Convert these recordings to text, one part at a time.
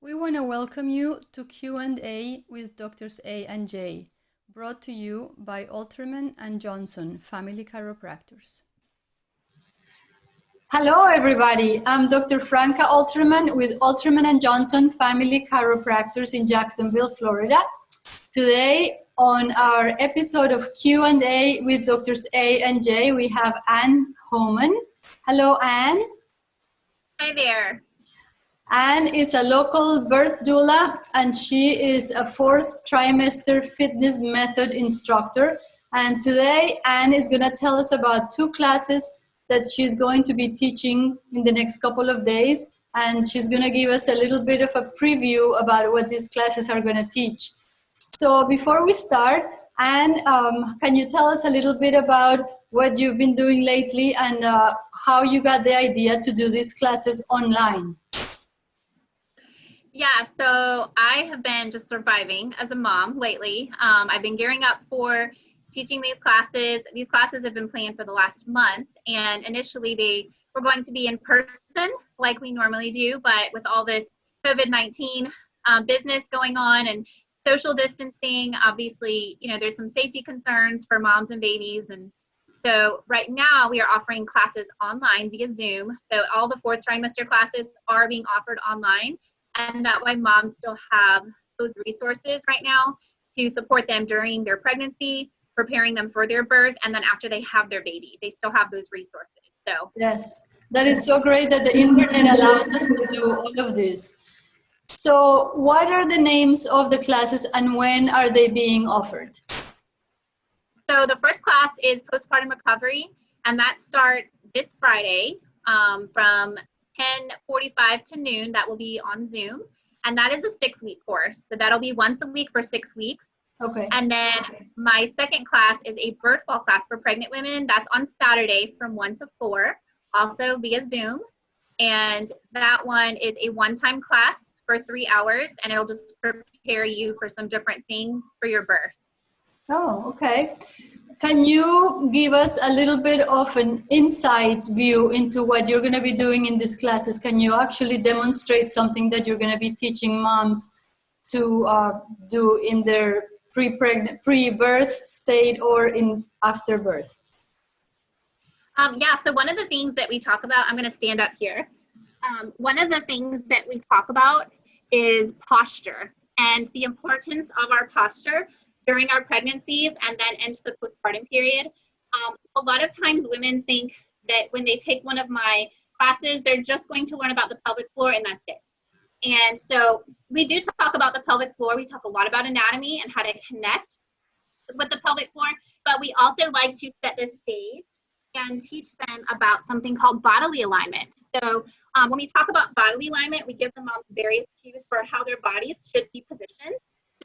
We want to welcome you to Q&A with Doctors A and J, brought to you by Alterman and Johnson Family Chiropractors. Hello, everybody. I'm Dr. Franca Alterman with Alterman and Johnson Family Chiropractors in Jacksonville, Florida. Today, on our episode of Q&A with Doctors A and J, we have Anne Homan. Hello, Anne. Hi there. Anne is a local birth doula, and she is a fourth trimester fitness method instructor. And today, Anne is going to tell us about two classes that she's going to be teaching in the next couple of days. And she's going to give us a little bit of a preview about what these classes are going to teach. So before we start, Anne, can you tell us a little bit about what you've been doing lately and how you got the idea to do these classes online? Yeah, so I have been just surviving as a mom lately. I've been gearing up for teaching these classes. These classes have been planned for the last month, and initially they were going to be in person like we normally do, but with all this COVID-19 business going on and social distancing, obviously, there's some safety concerns for moms and babies. And so right now we are offering classes online via Zoom. So all the fourth trimester classes are being offered online. And that way moms still have those resources right now to support them during their pregnancy, preparing them for their birth, and then after they have their baby, they still have those resources. So yes, that is so great that the internet allows us to do all of this. So what are the names of the classes and when are they being offered? So the first class is postpartum recovery, and that starts this Friday from 10:45 to noon. That will be on Zoom, and that is a 6-week course. So that'll be once a week for 6 weeks. Okay. And then my second class is a birth ball class for pregnant women. That's on Saturday from 1 to 4, also via Zoom. And that one is a one-time class for 3 hours, and it'll just prepare you for some different things for your birth. Oh, okay. Can you give us a little bit of an insight view into what you're going to be doing in these classes? Can you actually demonstrate something that you're going to be teaching moms to do in their pre-birth state or in after birth? Yeah, so one of the things that we talk about, I'm going to stand up here. One of the things that we talk about is posture and the importance of our posture during our pregnancies and then into the postpartum period. A lot of times women think that when they take one of my classes, they're just going to learn about the pelvic floor and that's it. And so we do talk about the pelvic floor. We talk a lot about anatomy and how to connect with the pelvic floor, but we also like to set the stage and teach them about something called bodily alignment. So when we talk about bodily alignment, we give them various cues for how their bodies should be positioned.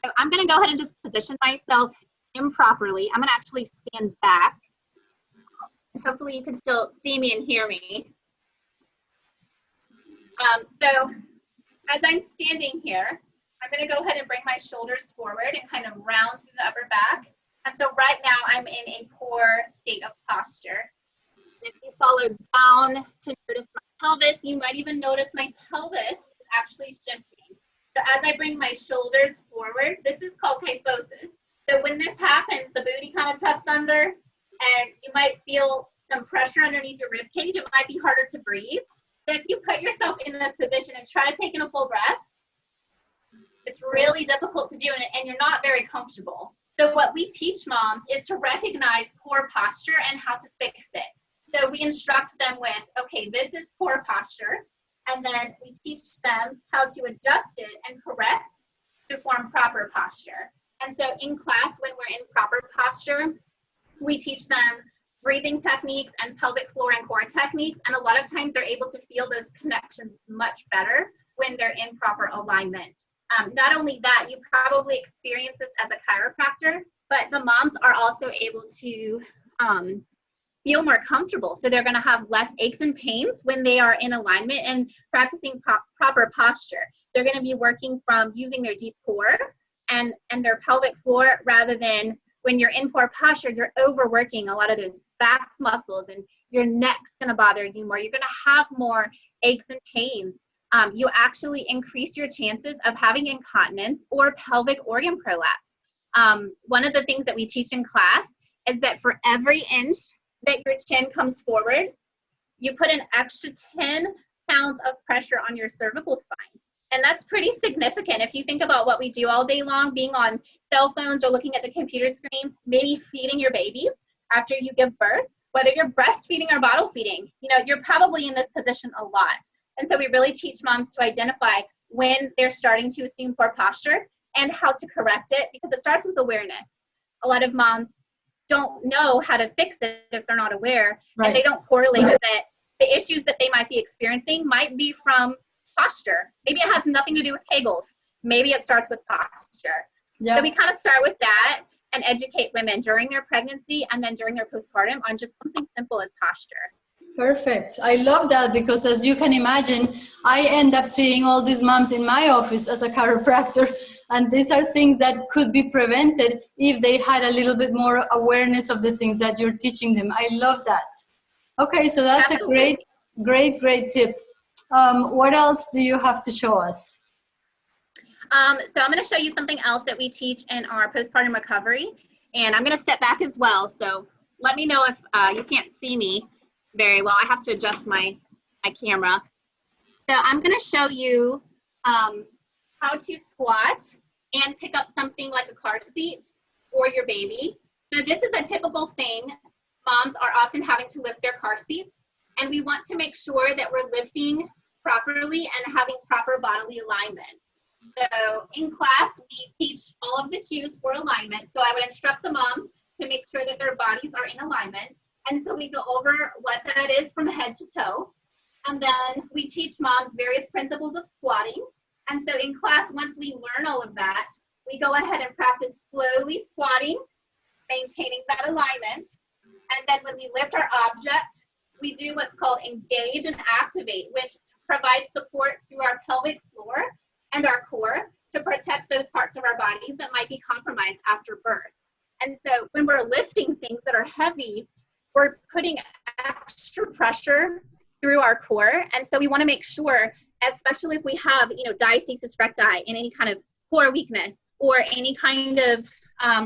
So I'm going to go ahead and just position myself improperly. I'm going to actually stand back. Hopefully you can still see me and hear me. So as I'm standing here, I'm going to go ahead and bring my shoulders forward and kind of round through the upper back. And so right now I'm in a poor state of posture. And if you follow down to notice my pelvis, you might even notice my pelvis is actually shifting. So as I bring my shoulders forward, this is called kyphosis. So when this happens, the booty kind of tucks under and you might feel some pressure underneath your rib cage. It might be harder to breathe. So if you put yourself in this position and try to take in a full breath, it's really difficult to do and you're not very comfortable. So what we teach moms is to recognize poor posture and how to fix it. So we instruct them with, okay, this is poor posture. And then we teach them how to adjust it and correct to form proper posture. And so in class, when we're in proper posture, we teach them breathing techniques and pelvic floor and core techniques. And a lot of times they're able to feel those connections much better when they're in proper alignment. Not only that, you probably experience this as a chiropractor, but the moms are also able to feel more comfortable. So they're going to have less aches and pains when they are in alignment and practicing proper posture. They're going to be working from using their deep core and their pelvic floor rather than when you're in poor posture, you're overworking a lot of those back muscles and your neck's going to bother you more. You're going to have more aches and pains you actually increase your chances of having incontinence or pelvic organ prolapse. One of the things that we teach in class is that for every inch that your chin comes forward, you put an extra 10 pounds of pressure on your cervical spine. And that's pretty significant. If you think about what we do all day long, being on cell phones or looking at the computer screens, maybe feeding your babies after you give birth, whether you're breastfeeding or bottle feeding, you're probably in this position a lot. And so we really teach moms to identify when they're starting to assume poor posture and how to correct it, because it starts with awareness. A lot of moms don't know how to fix it if they're not aware, right. And they don't correlate that the issues that they might be experiencing might be from posture. Maybe it has nothing to do with Kegels. Maybe it starts with posture. Yep. So we kind of start with that and educate women during their pregnancy and then during their postpartum on just something simple as posture. Perfect. I love that, because as you can imagine, I end up seeing all these moms in my office as a chiropractor, and these are things that could be prevented if they had a little bit more awareness of the things that you're teaching them. I love that. Okay, so that's Absolutely. A great tip. What else do you have to show us? So I'm going to show you something else that we teach in our postpartum recovery, and I'm going to step back as well. So let me know if you can't see me very well. I have to adjust my camera. So I'm going to show you how to squat and pick up something like a car seat for your baby. So this is a typical thing. Moms are often having to lift their car seats, and we want to make sure that we're lifting properly and having proper bodily alignment. So in class, we teach all of the cues for alignment. So I would instruct the moms to make sure that their bodies are in alignment. And so we go over what that is from head to toe. And then we teach moms various principles of squatting. And so in class, once we learn all of that, we go ahead and practice slowly squatting, maintaining that alignment. And then when we lift our object, we do what's called engage and activate, which provides support through our pelvic floor and our core to protect those parts of our bodies that might be compromised after birth. And so when we're lifting things that are heavy, we're putting extra pressure through our core. And so we want to make sure, especially if we have, diastasis recti and any kind of core weakness or any kind of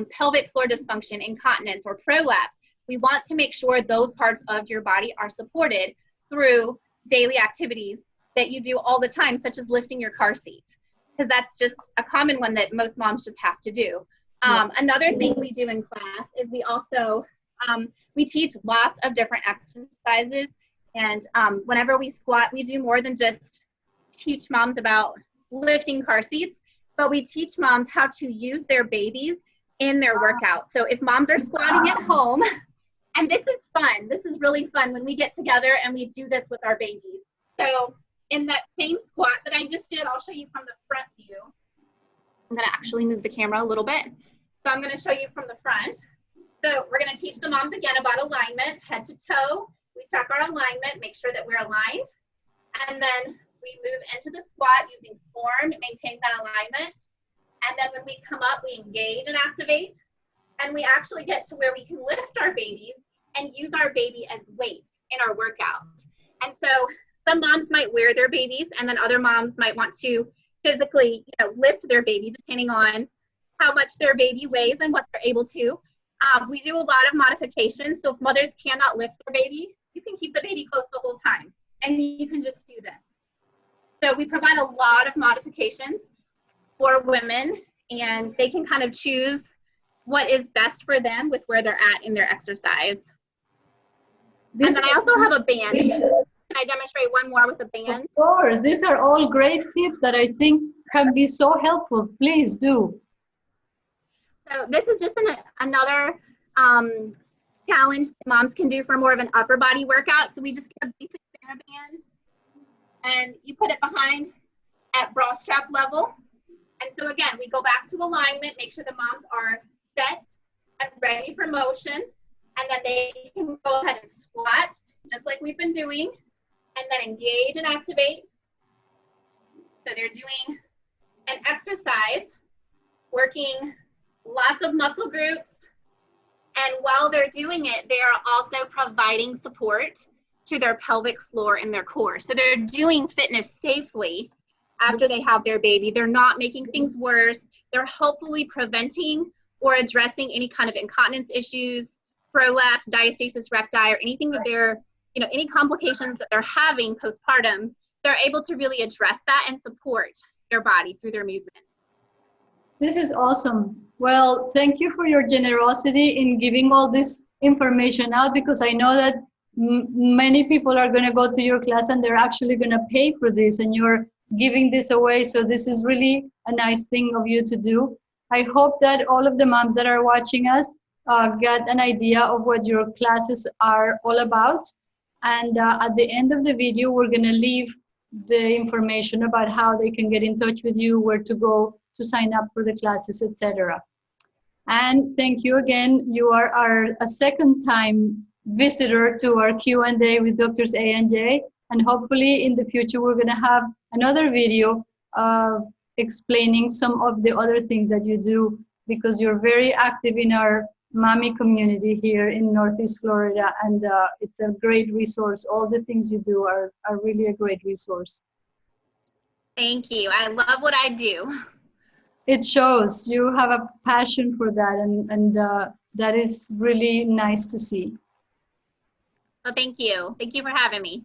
pelvic floor dysfunction, incontinence, or prolapse, we want to make sure those parts of your body are supported through daily activities that you do all the time, such as lifting your car seat, because that's just a common one that most moms just have to do. Another thing we do in class is we also, we teach lots of different exercises, and whenever we squat, we do more than just teach moms about lifting car seats, but we teach moms how to use their babies in their workout. So if moms are squatting at home, and this is fun, this is really fun when we get together and we do this with our babies. So in that same squat that I just did, I'll show you from the front view. I'm gonna actually move the camera a little bit. So I'm gonna show you from the front. So we're gonna teach the moms again about alignment, head to toe. We check our alignment, make sure that we're aligned. And then we move into the squat using form, maintain that alignment. And then when we come up, we engage and activate. And we actually get to where we can lift our babies and use our baby as weight in our workout. And so some moms might wear their babies, and then other moms might want to physically lift their baby depending on how much their baby weighs and what they're able to. We do a lot of modifications. So if mothers cannot lift their baby, you can keep the baby close the whole time, and you can just do this. So we provide a lot of modifications for women, and they can kind of choose what is best for them with where they're at in their exercise. And then I also have a band. Can I demonstrate one more with a band? Of course. These are all great tips that I think can be so helpful. Please do. So this is just another challenge that moms can do for more of an upper body workout. So we just get a basic band, and you put it behind at bra strap level. And so again, we go back to alignment, make sure the moms are set and ready for motion. And then they can go ahead and squat, just like we've been doing, and then engage and activate. So they're doing an exercise, working lots of muscle groups. And while they're doing it, they are also providing support to their pelvic floor and their core. So they're doing fitness safely after they have their baby. They're not making things worse. They're hopefully preventing or addressing any kind of incontinence issues, prolapse, diastasis recti, or anything that they're, any complications that they're having postpartum. They're able to really address that and support their body through their movement. This is awesome. Well, thank you for your generosity in giving all this information out, because I know that many people are going to go to your class and they're actually going to pay for this, and you're giving this away. So this is really a nice thing of you to do. I hope that all of the moms that are watching us get an idea of what your classes are all about. And at the end of the video, we're going to leave the information about how they can get in touch with you, where to go to sign up for the classes, etc. And thank you again. You are a second time visitor to our Q&A with Doctors A and J. And hopefully in the future, we're going to have another video explaining some of the other things that you do, because you're very active in our mommy community here in Northeast Florida. And it's a great resource. All the things you do are really a great resource. Thank you. I love what I do. It shows you have a passion for that, and that is really nice to see. Well, thank you. Thank you for having me.